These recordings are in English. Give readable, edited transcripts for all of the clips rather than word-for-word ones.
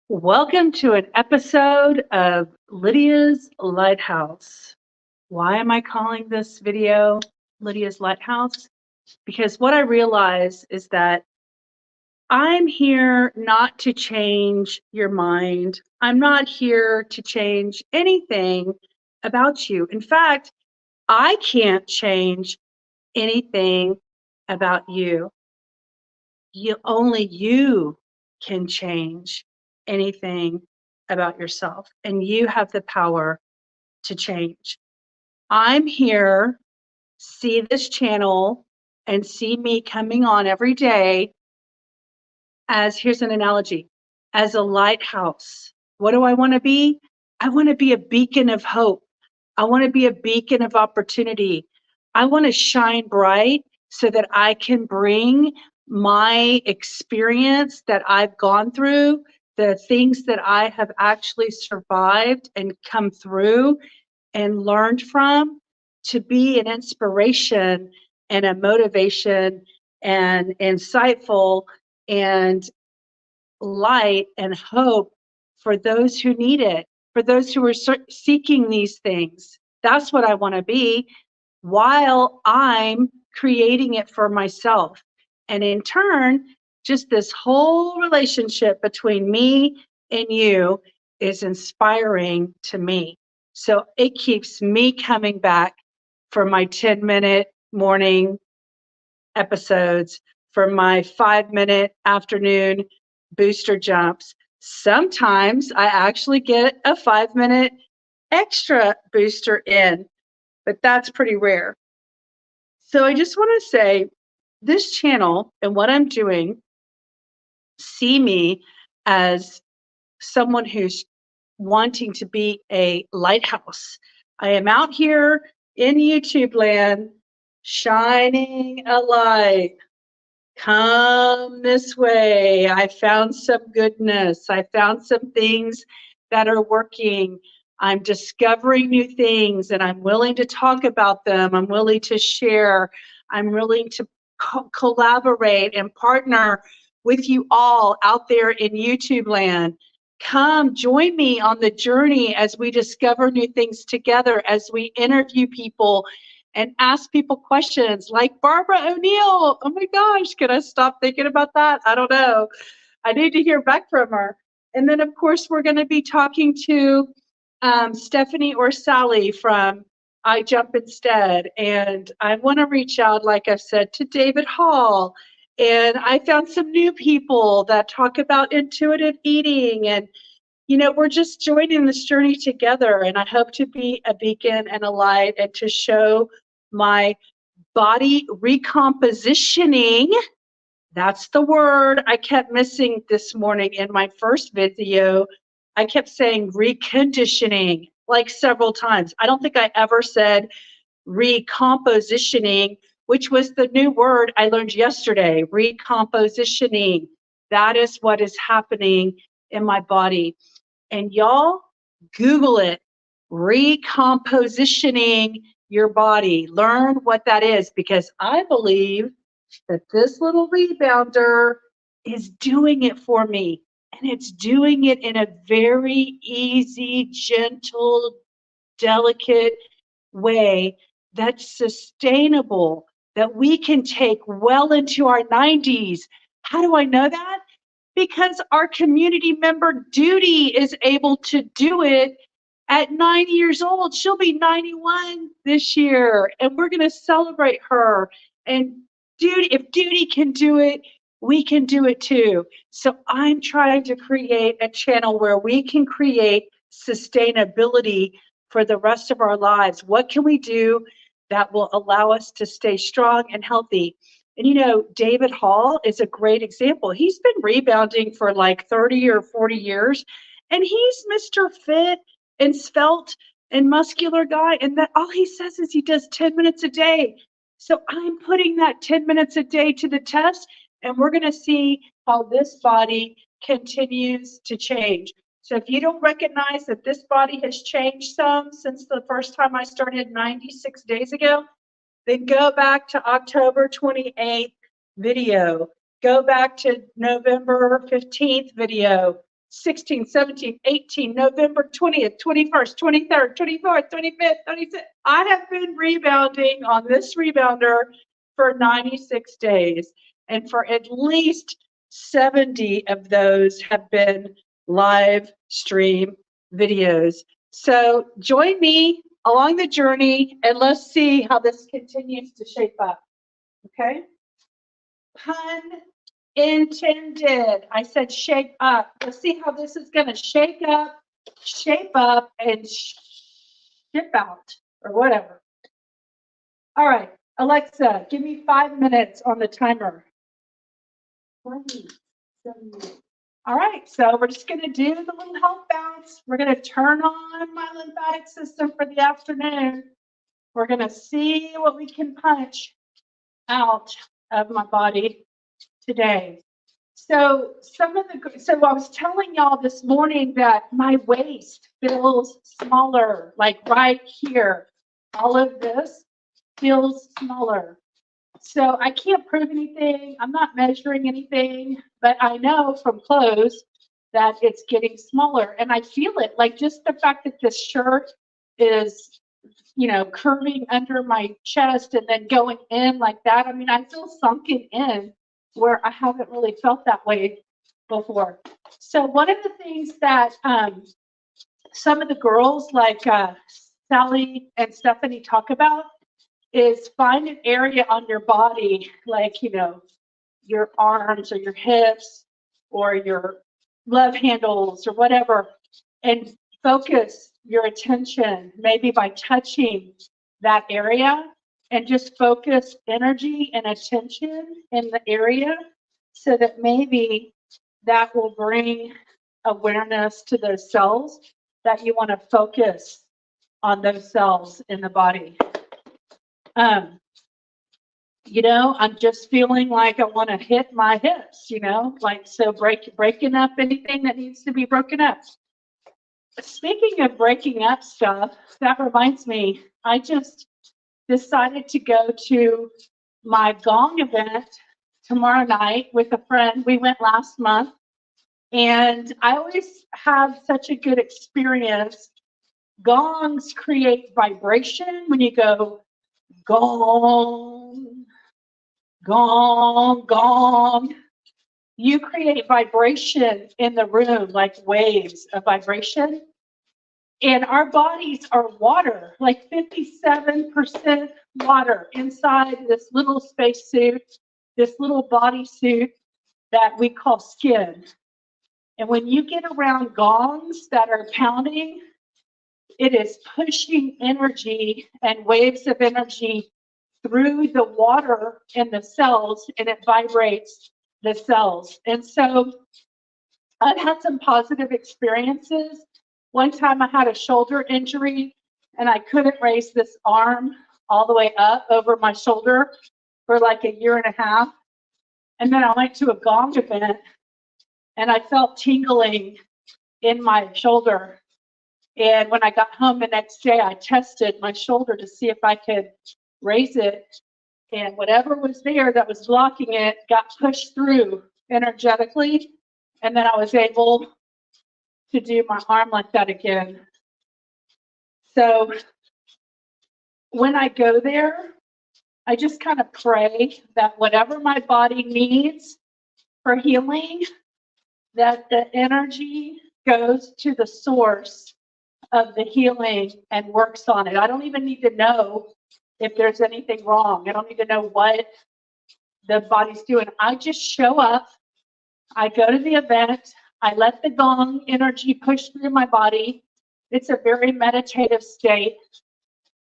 Welcome to an episode of Lydia's Lighthouse. Why am I calling this video Lydia's Lighthouse? Because what I realize is that I'm here not to change your mind. I'm not here to change anything about you. In fact, I can't change anything about you. Only you can change anything about yourself, and you have the power to change. I'm here, see this channel and see me coming on every day as, here's an analogy, as a lighthouse. What do I want to be? I want to be a beacon of hope. I want to be a beacon of opportunity. I want to shine bright so that I can bring my experience that I've gone through, the things that I have actually survived and come through and learned from, to be an inspiration and a motivation and insightful and light and hope for those who need it, for those who are seeking these things. That's what I want to be while I'm creating it for myself. And in turn, just this whole relationship between me and you is inspiring to me. So it keeps me coming back for my 10-minute morning episodes, for my 5-minute afternoon booster jumps. Sometimes I actually get a 5-minute extra booster in, but that's pretty rare. So I just want to say this channel and what I'm doing, see me as someone who's wanting to be a lighthouse. I am out here in YouTube land shining a light. Come this way. I found some goodness. I found some things that are working. I'm discovering new things and I'm willing to talk about them. I'm willing to share. I'm willing to collaborate and partner with you all out there in YouTube land. Come join me on the journey as we discover new things together, as we interview people and ask people questions like Barbara O'Neill. Oh my gosh, can I stop thinking about that? I don't know. I need to hear back from her. And then, of course, we're going to be talking to Stephanie or Sally from I Jump Instead. And I want to reach out, like I've said, to David Hall. And I found some new people that talk about intuitive eating. And, you know, we're just joining this journey together. And I hope to be a beacon and a light and to show my body recompositioning. That's the word I kept missing this morning in my first video. I kept saying reconditioning like several times. I don't think I ever said recompositioning, which was the new word I learned yesterday, recompositioning. That is what is happening in my body. And y'all, Google it, recompositioning your body. Learn what that is, because I believe that this little rebounder is doing it for me. And it's doing it in a very easy, gentle, delicate way that's sustainable, that we can take well into our 90s. How do I know that? Because our community member Duty is able to do it at 90 years old. She'll be 91 this year, and we're going to celebrate her. And Duty, if Duty can do it, we can do it too. So I'm trying to create a channel where we can create sustainability for the rest of our lives. What can we do that will allow us to stay strong and healthy? And you know, David Hall is a great example. He's been rebounding for like 30 or 40 years, and he's Mr. Fit and svelte and muscular guy. And that all he says is he does 10 minutes a day. So I'm putting that 10 minutes a day to the test, and we're going to see how this body continues to change. So if you don't recognize that this body has changed some since the first time I started 96 days ago, then go back to October 28th video. Go back to November 15th video. 16, 17, 18, November 20th, 21st, 23rd, 24th, 25th, 26th. I have been rebounding on this rebounder for 96 days. And for at least 70 of those have been live stream videos. So join me along the journey and let's see how this continues to shape up. Okay? Pun intended. I said shape up. Let's see how this is going to shape up, and ship out or whatever. All right, Alexa, give me 5 minutes on the timer. 7 minutes. All right, so we're just going to do the little health bounce. We're going to turn on my lymphatic system for the afternoon. We're going to see what we can punch out of my body today. So I was telling y'all this morning that my waist feels smaller, like right here. All of this feels smaller. So I can't prove anything. I'm not measuring anything, but I know from clothes that it's getting smaller, and I feel it. Like just the fact that this shirt is, curving under my chest and then going in like that. I mean, I feel sunken in where I haven't really felt that way before. So one of the things that some of the girls like Sally and Stephanie talk about is find an area on your body, like, your arms or your hips or your love handles or whatever, and focus your attention maybe by touching that area and just focus energy and attention in the area so that maybe that will bring awareness to those cells that you want to focus on, those cells in the body. I'm just feeling like I want to hit my hips, so breaking up anything that needs to be broken up. Speaking of breaking up stuff, that reminds me, I just decided to go to my gong event tomorrow night with a friend. We went last month, and I always have such a good experience. Gongs create vibration when you go gong, gong, gong. You create vibration in the room, like waves of vibration. And our bodies are water, like 57% water inside this little spacesuit, this little bodysuit that we call skin. And when you get around gongs that are pounding, it is pushing energy and waves of energy through the water in the cells, and it vibrates the cells. And so I've had some positive experiences. One time I had a shoulder injury and I couldn't raise this arm all the way up over my shoulder for like a year and a half. And then I went to a gong event and I felt tingling in my shoulder. And when I got home the next day, I tested my shoulder to see if I could raise it. And whatever was there that was blocking it got pushed through energetically. And then I was able to do my arm like that again. So when I go there, I just kind of pray that whatever my body needs for healing, that the energy goes to the source of the healing and works on it. I don't even need to know if there's anything wrong. I don't need to know what the body's doing. I just show up. I go to the event. I let the gong energy push through my body. It's a very meditative state.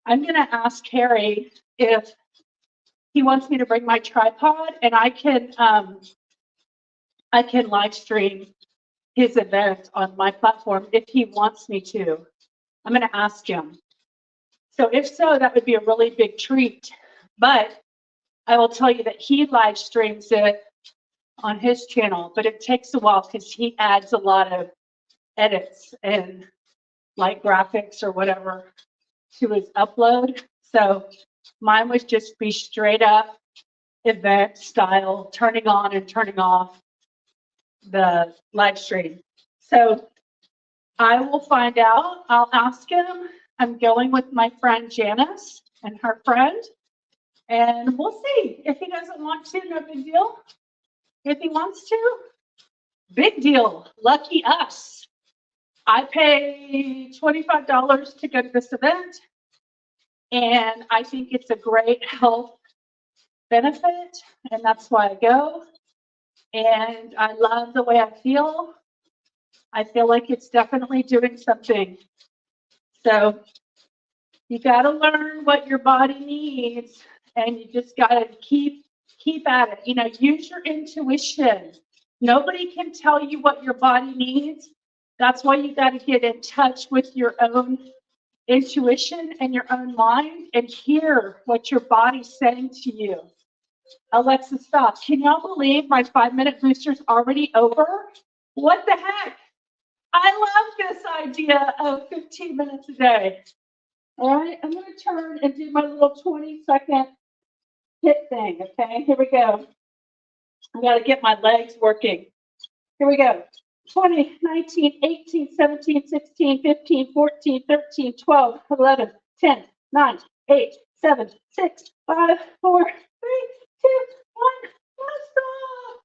I'm going to ask Harry if he wants me to bring my tripod, and I can live stream his event on my platform if he wants me to. I'm going to ask him. So if so, that would be a really big treat. But I will tell you that he live streams it on his channel, but it takes a while because he adds a lot of edits and like graphics or whatever to his upload. So mine would just be straight up event style, turning on and turning off the live stream. So I will find out. I'll ask him. I'm going with my friend Janice and her friend, and we'll see. If he doesn't want to, no big deal. If he wants to, big deal. Lucky us. I pay $25 to go to this event, and I think it's a great health benefit, and that's why I go. And I love the way I feel. I feel like it's definitely doing something. So you got to learn what your body needs, and you just got to keep at it. You know, use your intuition. Nobody can tell you what your body needs. That's why you got to get in touch with your own intuition and your own mind and hear what your body's saying to you. Alexa, stop. Can y'all believe my 5-minute booster's already over? What the heck? I love this idea of 15 minutes a day. All right, I'm going to turn and do my little 20-second hit thing, okay? Here we go. I got to get my legs working. Here we go. 20, 19, 18, 17, 16, 15, 14, 13, 12, 11, 10, 9, 8, 7, 6, 5, 4, 3, 2, 1. Blast off.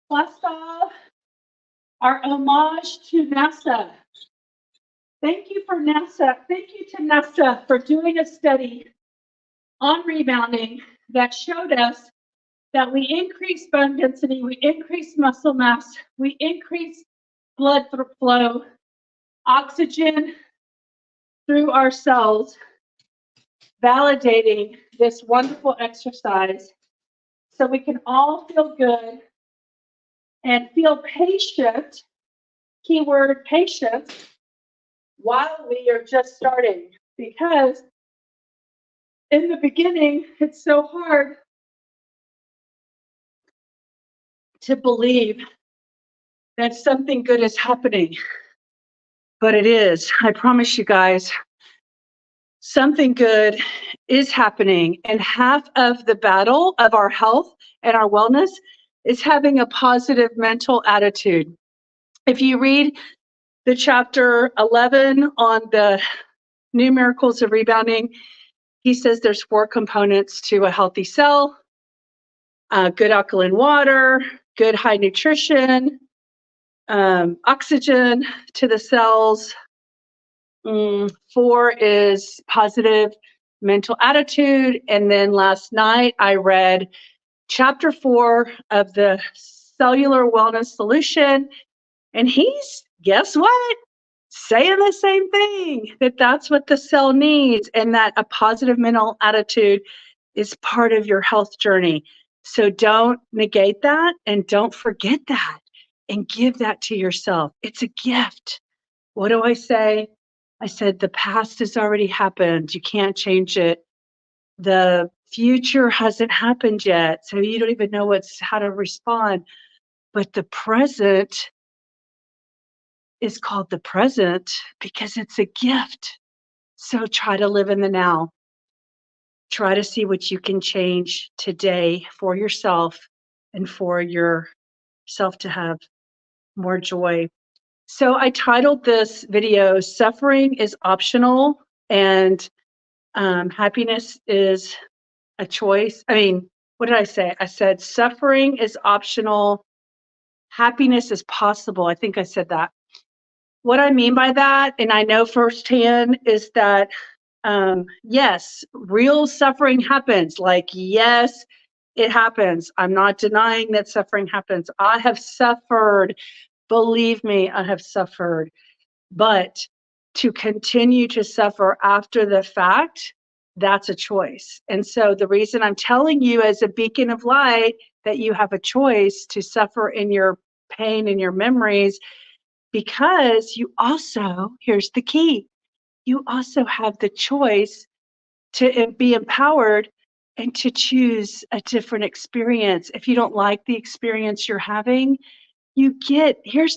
Blast off. Our homage to NASA. Thank you for NASA. Thank you to NASA for doing a study on rebounding that showed us that we increase bone density, we increase muscle mass, we increase blood flow, oxygen through our cells, validating this wonderful exercise so we can all feel good and feel patient, keyword patience, while we are just starting. Because in the beginning, it's so hard to believe that something good is happening. But it is. I promise you guys, something good is happening. And half of the battle of our health and our wellness is having a positive mental attitude. If you read the chapter 11 on the new miracles of rebounding, he says there's 4 components to a healthy cell: good alkaline water, good high nutrition, oxygen to the cells. 4 is positive mental attitude. And then last night I read chapter 4 of the Cellular Wellness Solution, and he's, guess what? Saying the same thing, that that's what the cell needs, and that a positive mental attitude is part of your health journey. So don't negate that, and don't forget that, and give that to yourself. It's a gift. What do I say? I said, the past has already happened. You can't change it. The future hasn't happened yet, so you don't even know how to respond. But the present is called the present because it's a gift. So try to live in the now. Try to see what you can change today for yourself and for yourself to have more joy. So I titled this video, Suffering is Optional and Happiness is a Choice. I mean, what did I say? I said suffering is optional, happiness is possible. I think I said that. What I mean by that, and I know firsthand, is that yes, real suffering happens. Like, yes, it happens. I'm not denying that suffering happens. I have suffered. Believe me, I have suffered. But to continue to suffer after the fact, that's a choice. And so the reason I'm telling you as a beacon of light that you have a choice to suffer in your pain and your memories, because you also, here's the key, you also have the choice to be empowered and to choose a different experience. If you don't like the experience you're having, you get, here's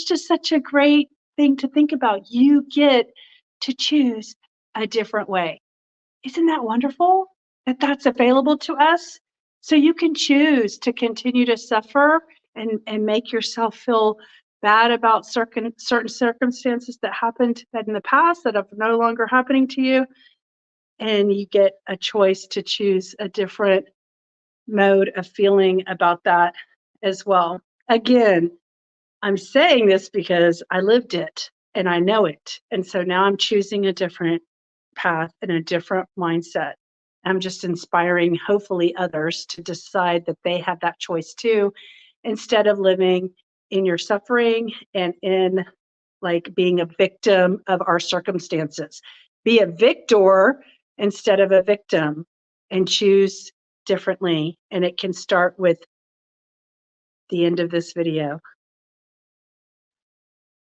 just such a great thing to think about. You get to choose a different way. Isn't that wonderful that that's available to us? So you can choose to continue to suffer and make yourself feel bad about certain circumstances that happened that in the past that are no longer happening to you, and you get a choice to choose a different mode of feeling about that as well. Again, I'm saying this because I lived it and I know it. And so now I'm choosing a different path and a different mindset. I'm just inspiring, hopefully, others to decide that they have that choice too, instead of living in your suffering and in like being a victim of our circumstances. Be a victor instead of a victim and choose differently. And it can start with the end of this video.